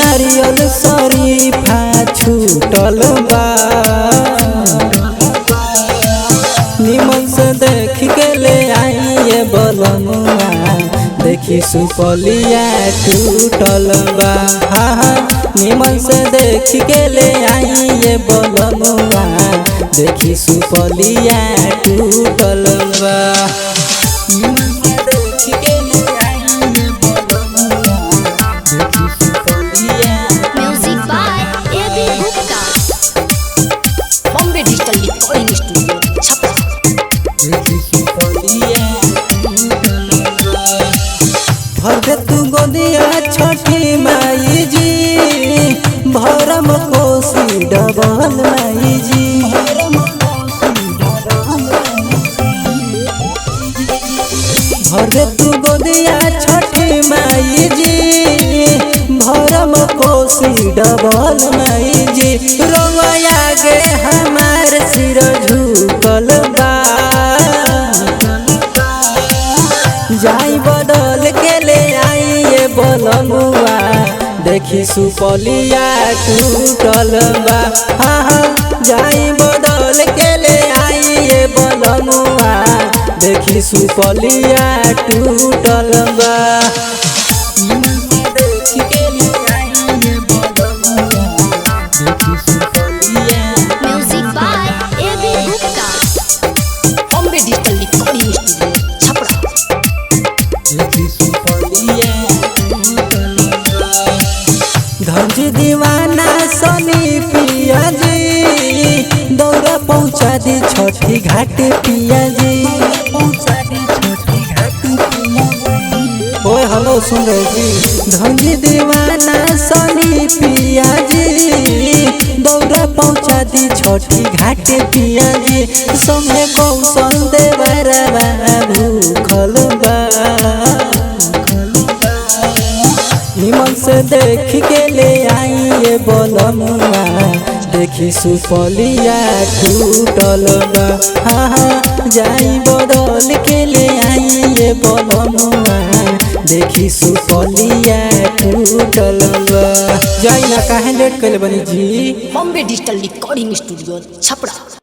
नारियल शरीफा छूटल बा। निमन से देख के ले आइए बलमुआ, देखी सुपलिया टूटल बा। निमन से देख के ले आइए बलमुआ, देखी सुपलिया टूटल बा। भर दे तू गोदिया छठी माई जी, भरम कोसी डबल माई जी। भर दे तू गोदिया छठी माई जी, भरम कोसी डबल माई जी। रोया गे हमार सिर झुकल बा, जाई बदल के ले आइए बलमुआ, देखी सुपलिया टूटल बा। जाई बदल के ले आइए बलमुआ, देखी सुपलिया टूटल बा। धनजी दीवाना सनी पिया जी, दौरा पहुँचा दी छठी घाट पिया जी। ओए हेलो सुन रहे जी। धनजी दीवाना सनी पिया जी, दौरा पहुँचा दी छठी घाट पिया जी। संगे कौशल देवरवा भूखल बा, निमन से देख के ले आइए बलमुआ, देखी सुपलिया टूटल बा। जाई बदल के ले आइए बलमुआ, देखी सुपलिया टूटल बा। जाई ना काहे लेट कइले बनी जी। Bombay digital recording studio Chhapra.